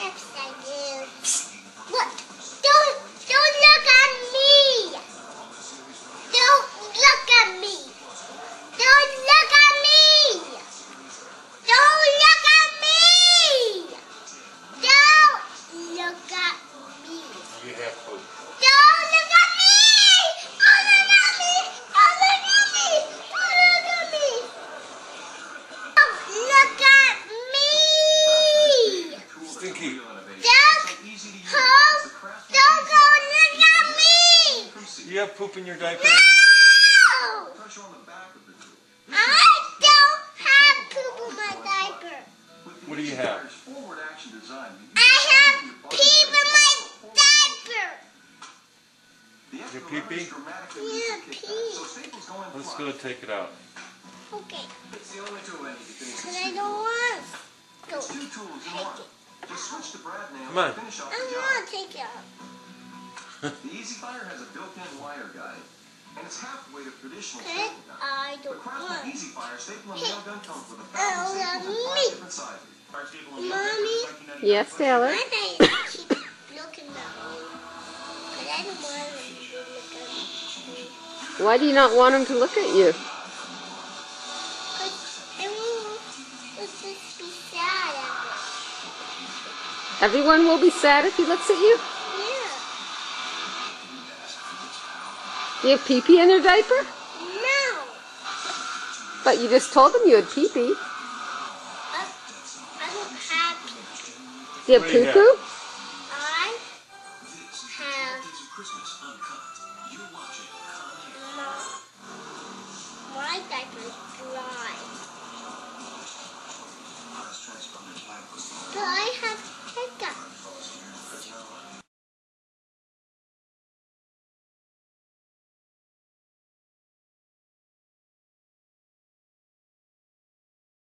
Yes, I do. What? Don't look at me. Don't look at me. Don't look at me. Don't look at me. Don't look at me. You have food. Don't look at me. Don't look at me. Don't look at me. Don't look at me. Don't look at me. Stinky. Don't go look at me. You have poop in your diaper? No! I don't have poop in my diaper. What do you have? I have pee in my diaper. Your pee-pee? Yeah, pee. Let's go take it out. Okay. But I don't want to take it. Come on. I want to take it out. The Easy Fire has a built-in wire guide, and it's halfway to traditional Okay, stapling gun. I The don't Craftsman want. Easy Fire staple and nail gun comes with 1,000 Oh, staples in me. 5 different sizes. Mommy? Yes, Taylor? Why do I keep looking at me? Because I don't want them to look at me. Why do you not want him to look at you? Because everyone will just be sad at me. Everyone will be sad if he looks at you? Yeah. Do you have pee-pee in your diaper? No. But you just told him you had pee-pee. I don't have pee. Do you have What do you have? poo-poo? I have my diaper is dry. But